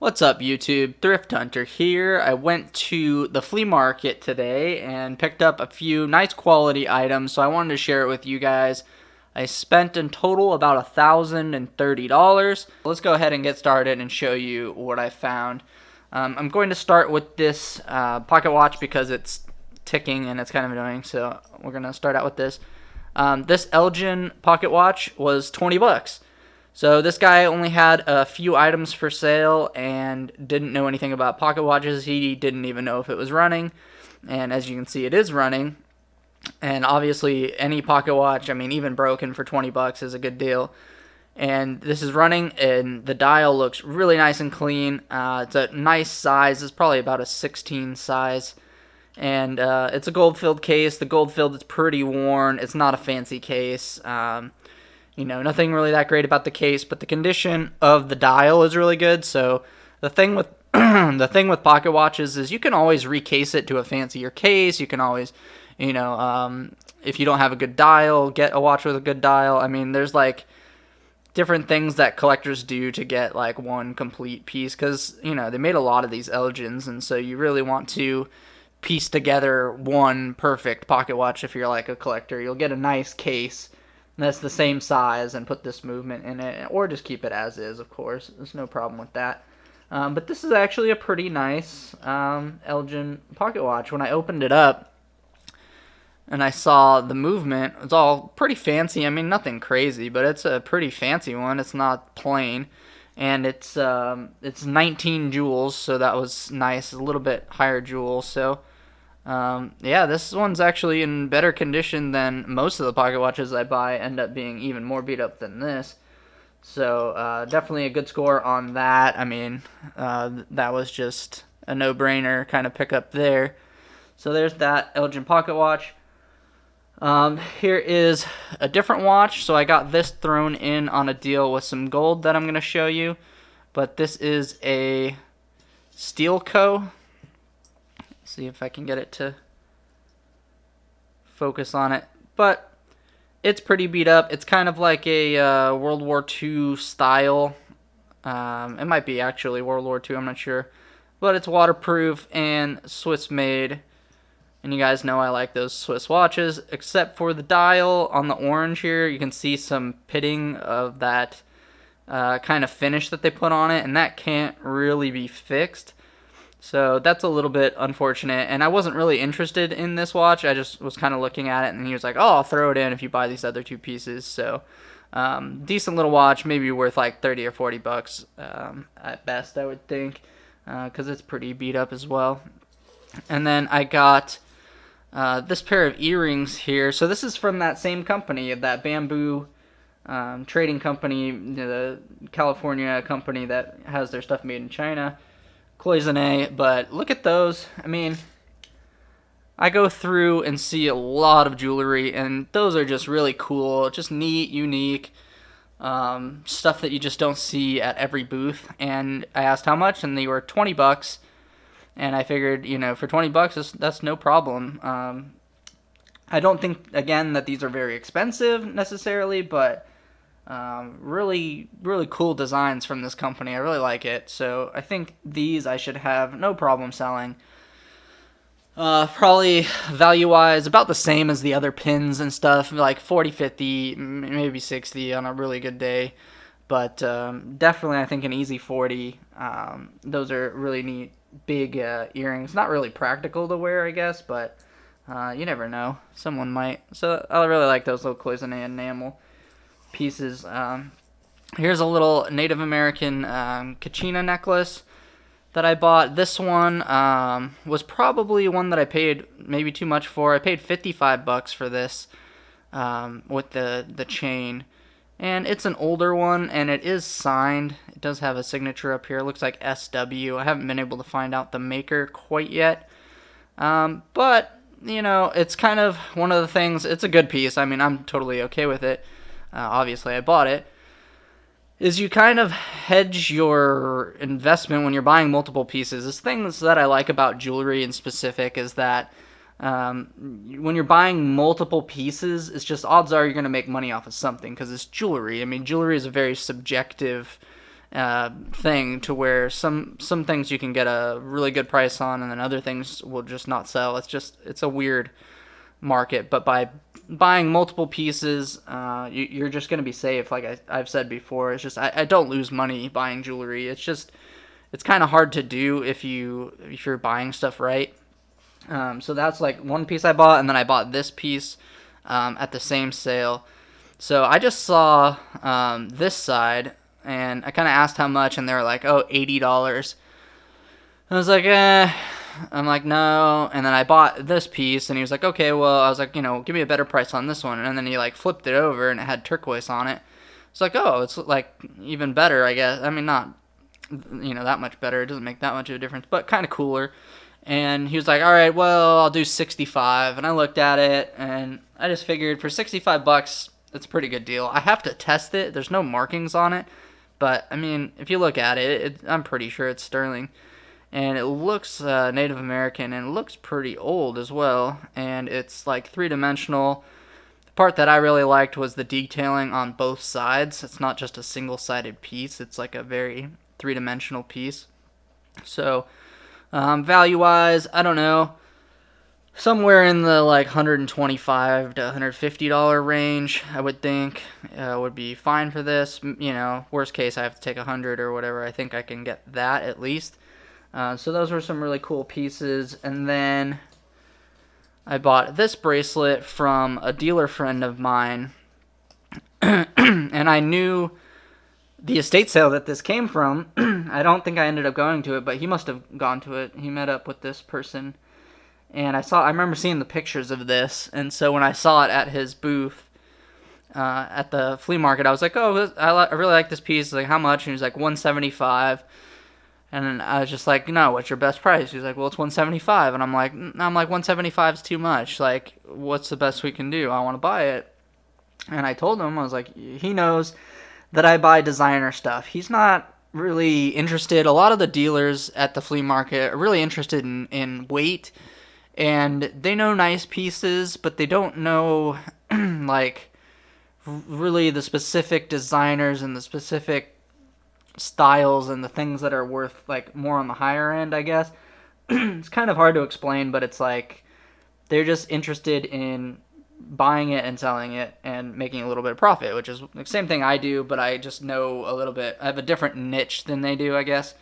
What's up, YouTube? Thrift Hunter here. I went to the flea market today and picked up a few nice quality items, so I wanted to share it with you guys. I spent in total about $1,030. Let's go ahead and get started and show you what I found. I'm going to start with this pocket watch because it's ticking and it's kind of annoying, so we're going to start out with this. This Elgin pocket watch was 20 bucks. So this guy only had a few items for sale and didn't know anything about pocket watches. He didn't even know if it was running. And as you can see, it is running. And obviously, any pocket watch, I mean, even broken for 20 bucks is a good deal. And this is running, and the dial looks really nice and clean. It's a nice size. It's probably about a 16 size. And it's a gold-filled case. The gold-filled is pretty worn. It's not a fancy case. Nothing really that great about the case, but the condition of the dial is really good. So the thing with the thing with pocket watches is you can always recase it to a fancier case. You can always, if you don't have a good dial, get a watch with a good dial. I mean, there's like different things that collectors do to get like one complete piece because they made a lot of these Elgins, and so you really want to piece together one perfect pocket watch if you're like a collector. You'll get a nice case that's the same size and put this movement in it, or just keep it as is, of course. There's no problem with that. But this is actually a pretty nice Elgin pocket watch. When I opened it up and I saw the movement, it's all pretty fancy. I mean, nothing crazy, but it's a pretty fancy one. It's not plain. And it's 19 jewels, so that was nice. A little bit higher jewels, so yeah, this one's actually in better condition than most of the pocket watches I buy. End up being even more beat up than this. So definitely a good score on that. I mean, that was just a no-brainer kind of pickup there. So there's that Elgin pocket watch. Here is a different watch. So I got this thrown in on a deal with some gold that I'm going to show you. But this is a Steelco. See if I can get it to focus on it, but it's pretty beat up. It's kind of like a World War II style. It might be actually World War II, I'm not sure, but it's waterproof and Swiss made, and you guys know I like those Swiss watches. Except for the dial on the orange here, you can see some pitting of that kind of finish that they put on it, and that can't really be fixed. So that's a little bit unfortunate, and I wasn't really interested in this watch. I just was kind of looking at it, and he was like, oh, I'll throw it in if you buy these other two pieces. So decent little watch, maybe worth like 30 or 40 bucks at best, I would think, because it's pretty beat up as well. And then I got this pair of earrings here. So this is from that same company, that bamboo trading company, the California company that has their stuff made in China. Cloisonne, but look at those. I mean, I go through and see a lot of jewelry, and those are just really cool, just neat, unique stuff that you just don't see at every booth. And I asked how much, and they were 20 bucks, and I figured, for 20 bucks, that's no problem. I don't think, again, that these are very expensive necessarily, but really, really cool designs from this company. I really like it. So I think these I should have no problem selling. Probably value-wise about the same as the other pins and stuff, like 40, 50, maybe 60 on a really good day. But definitely I think an easy 40. Those are really neat, big earrings. Not really practical to wear, I guess, but you never know. Someone might. So I really like those little cloisonne enamel pieces. Here's a little Native American Kachina necklace that I bought. This one was probably one that I paid maybe too much for. I paid 55 bucks for this with the chain, and it's an older one, and it is signed. It does have a signature up here. It looks like SW. I haven't been able to find out the maker quite yet, but it's kind of one of the things. It's a good piece. I mean, I'm totally okay with it. Obviously I bought it, is you kind of hedge your investment when you're buying multiple pieces. There's things that I like about jewelry in specific is that when you're buying multiple pieces, it's just odds are you're going to make money off of something because it's jewelry. I mean, jewelry is a very subjective thing to where some things you can get a really good price on, and then other things will just not sell. It's a weird market, but by buying multiple pieces, you're just going to be safe. Like I've said before, it's just I don't lose money buying jewelry. It's kind of hard to do if you're buying stuff right. So that's like one piece I bought, and then I bought this piece at the same sale. So I just saw this side, and I kind of asked how much, and they were like, oh, $80. I was like, I'm like, no. And then I bought this piece, and he was like, okay, well, I was like, give me a better price on this one. And then he like flipped it over, and it had turquoise on it. It's like, oh, it's like even better, I guess. I mean, not, that much better. It doesn't make that much of a difference, but kind of cooler. And he was like, all right, well, I'll do 65. And I looked at it, and I just figured for $65, it's a pretty good deal. I have to test it. There's no markings on it. But, I mean, if you look at it, I'm pretty sure it's sterling. And it looks Native American, and it looks pretty old as well. And it's like three-dimensional. The part that I really liked was the detailing on both sides. It's not just a single-sided piece. It's like a very three-dimensional piece. So, value-wise, I don't know. Somewhere in the like $125 to $150 range, I would think, would be fine for this. Worst case, I have to take $100 or whatever. I think I can get that at least. So those were some really cool pieces. And then I bought this bracelet from a dealer friend of mine. And I knew the estate sale that this came from. I don't think I ended up going to it, but he must have gone to it. He met up with this person. And I remember seeing the pictures of this, and so when I saw it at his booth at the flea market, I was like, oh, I really like this piece. Like, how much? And he was like, $175. And then I was just like, no, what's your best price? He's like, well, it's $175. And I'm like, $175 is too much. Like, what's the best we can do? I want to buy it. And I told him, I was like, he knows that I buy designer stuff. He's not really interested. A lot of the dealers at the flea market are really interested in weight. And they know nice pieces, but they don't know, like, really the specific designers and the specific styles and the things that are worth, like, more on the higher end, I guess. It's kind of hard to explain, but it's like they're just interested in buying it and selling it and making a little bit of profit, which is the same thing I do, but I just know a little bit. I have a different niche than they do, I guess.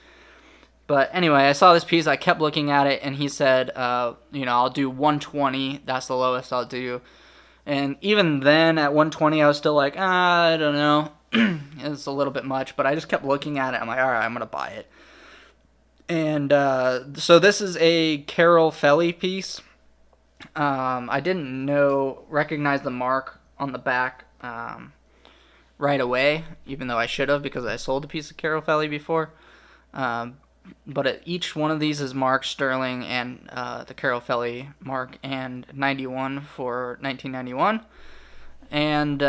But anyway, I saw this piece, I kept looking at it, and he said, I'll do 120, that's the lowest I'll do. And even then, at 120, I was still like, I don't know, it's a little bit much, but I just kept looking at it, I'm like, alright, I'm going to buy it. And so this is a Carol Feli piece. I didn't recognize the mark on the back right away, even though I should have, because I sold a piece of Carol Feli before. But each one of these is marked sterling and the Carol Feli mark and 91 for 1991. And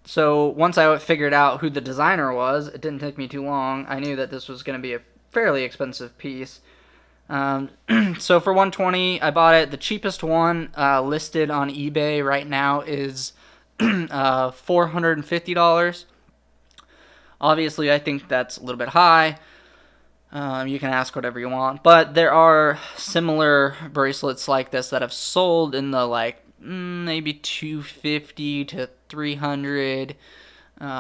so once I figured out who the designer was, it didn't take me too long. I knew that this was going to be a fairly expensive piece. So for 120, I bought it. The cheapest one listed on eBay right now is $450. Obviously, I think that's a little bit high. You can ask whatever you want, but there are similar bracelets like this that have sold in the maybe $250 to $300,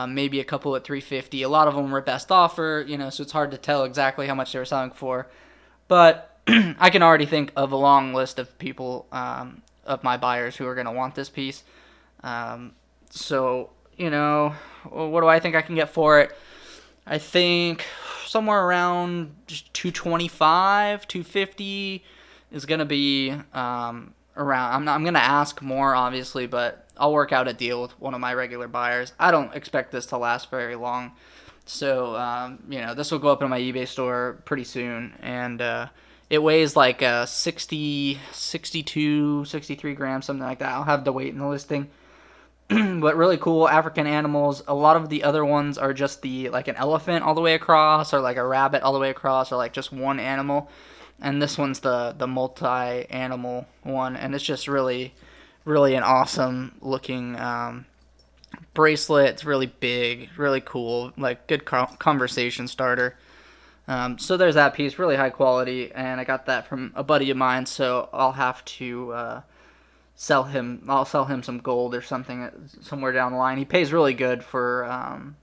maybe a couple at $350. A lot of them were best offer, so it's hard to tell exactly how much they were selling for. But I can already think of a long list of people, of my buyers who are going to want this piece. So, what do I think I can get for it? I think somewhere around 225, 250 is going to be around. I'm going to ask more, obviously, but I'll work out a deal with one of my regular buyers. I don't expect this to last very long. So, this will go up in my eBay store pretty soon. And it weighs like 60, 62, 63 grams, something like that. I'll have the weight in the listing. But really cool African animals. A lot of the other ones are just an elephant all the way across, or like a rabbit all the way across, or like just one animal. And this one's the multi-animal one, and it's just really, really an awesome looking bracelet. It's really big, really cool, like good conversation starter. So there's that piece, really high quality, and I got that from a buddy of mine. So I'll have to sell him. I'll sell him some gold or something somewhere down the line. He pays really good for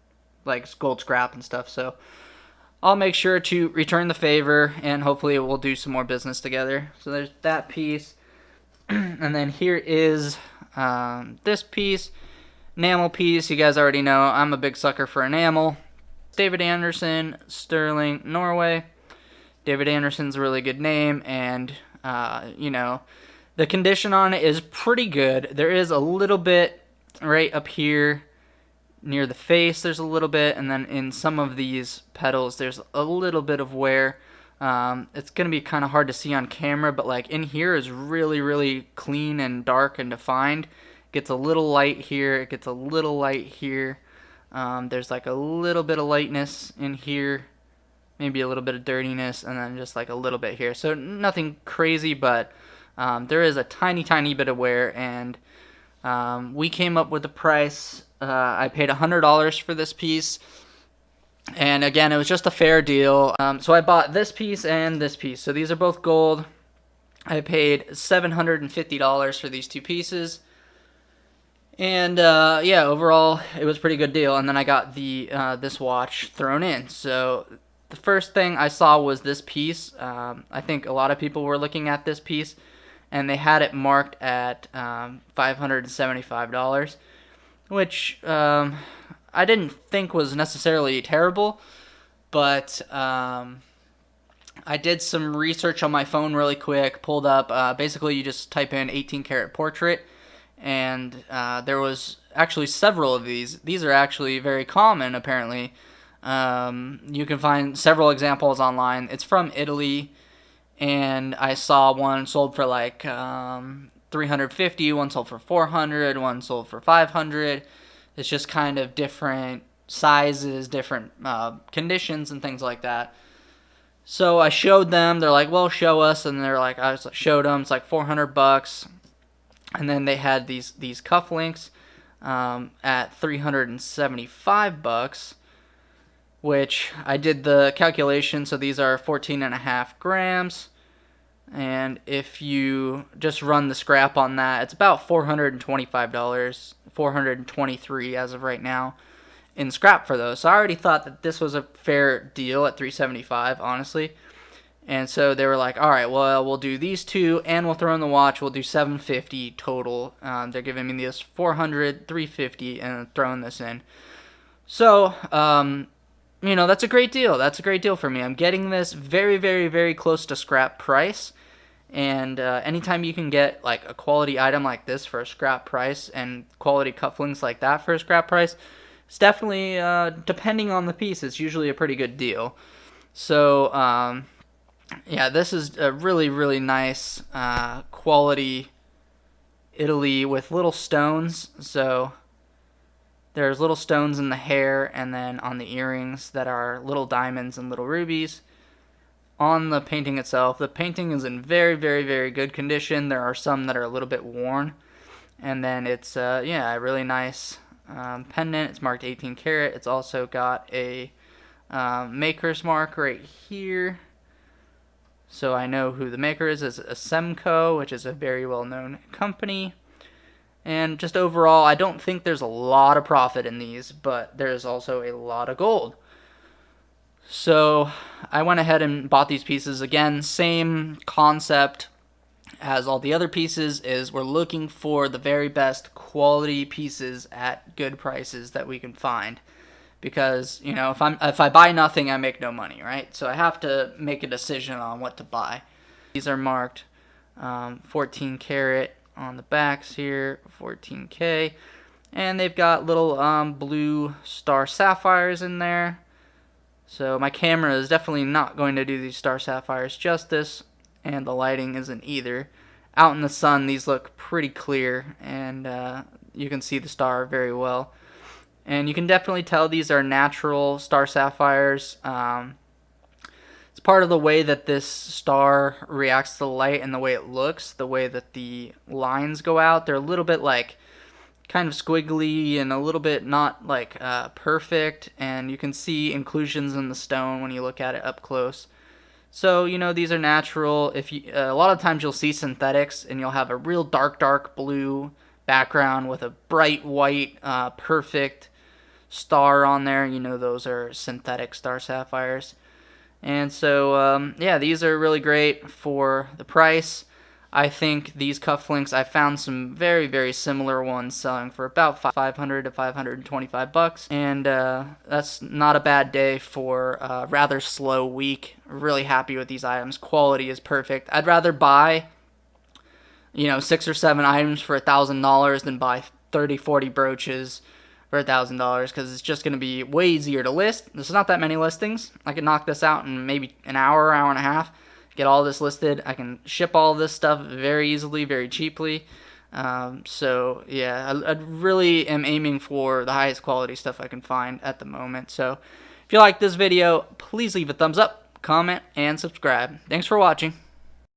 like gold scrap and stuff. So I'll make sure to return the favor, and hopefully we'll do some more business together. So there's that piece, and then here is this piece, enamel piece. You guys already know I'm a big sucker for enamel. David Anderson, Sterling, Norway. David Anderson's a really good name, and you know, the condition on it is pretty good. There is a little bit right up here near the face, there's a little bit, and then in some of these petals there's a little bit of wear. It's gonna be kind of hard to see on camera, but like in here is really clean and dark and defined. It gets a little light here, it gets a little light here. There's like a little bit of lightness in here, maybe a little bit of dirtiness, and then just like a little bit here. So nothing crazy, but there is a tiny bit of wear, and we came up with the price. I paid $100 for this piece, and again, it was just a fair deal. So I bought this piece and this piece. So these are both gold. I paid $750 for these two pieces. And yeah, overall, it was a pretty good deal. And then I got the this watch thrown in. So the first thing I saw was this piece. I think a lot of people were looking at this piece, and they had it marked at $575, which I didn't think was necessarily terrible. But I did some research on my phone really quick, pulled up, basically you just type in 18 karat portrait, and there was actually several of these. These are actually very common, apparently. You can find several examples online. It's from Italy, and I saw one sold for like $350, one sold for $400, one sold for $500. It's just kind of different sizes, different conditions, and things like that. So I showed them. They're like, "Well, show us," and they're like, I showed them. It's like $400. And then they had these cufflinks at $375, which I did the calculation. So these are 14.5 grams, and if you just run the scrap on that, it's about $425, $423 as of right now in scrap for those. So I already thought that this was a fair deal at $375, honestly. And so they were like, all right, well, we'll do these two, and we'll throw in the watch. We'll do $750 total. They're giving me this $400, $350, and throwing this in. So, you know, that's a great deal. That's a great deal for me. I'm getting this very close to scrap price. And anytime you can get like a quality item like this for a scrap price, and quality cufflinks like that for a scrap price, it's definitely, depending on the piece, it's usually a pretty good deal. So, yeah, this is a really nice quality Italy with little stones. So there's little stones in the hair, and then on the earrings that are little diamonds and little rubies. On the painting itself, the painting is in very good condition. There are some that are a little bit worn, and then it's yeah, a really nice pendant. It's marked 18 karat. It's also got a maker's mark right here. So I know who the maker is. It's Semco, which is a very well-known company. And just overall, I don't think there's a lot of profit in these, but there's also a lot of gold. So I went ahead and bought these pieces. Again, same concept as all the other pieces, is we're looking for the very best quality pieces at good prices that we can find. Because, you know, if I buy nothing, I make no money, right? So I have to make a decision on what to buy. These are marked 14 karat on the backs here, 14K. And they've got little blue star sapphires in there. So my camera is definitely not going to do these star sapphires justice, and the lighting isn't either. Out in the sun, these look pretty clear, and you can see the star very well. And you can definitely tell these are natural star sapphires. It's part of the way that this star reacts to the light and the way it looks, the way that the lines go out. They're a little bit like kind of squiggly and a little bit not like perfect, and you can see inclusions in the stone when you look at it up close. So, you know, these are natural. If you a lot of times you'll see synthetics and you'll have a real dark blue background with a bright white perfect star on there. You know, those are synthetic star sapphires. And so, yeah, these are really great for the price. I think these cufflinks, I found some very similar ones selling for about 500 to 525 bucks, and that's not a bad day for a rather slow week. Really happy with these items. Quality is perfect. I'd rather buy, you know, 6 or 7 items for $1,000 than buy 30-40 brooches for $1,000, because it's just going to be way easier to list. There's not that many listings. I can knock this out in maybe an hour and a half, get all this listed. I can ship all this stuff very easily, very cheaply. So yeah, I really am aiming for the highest quality stuff I can find at the moment. So if you like this video, please leave a thumbs up, comment, and subscribe. Thanks for watching.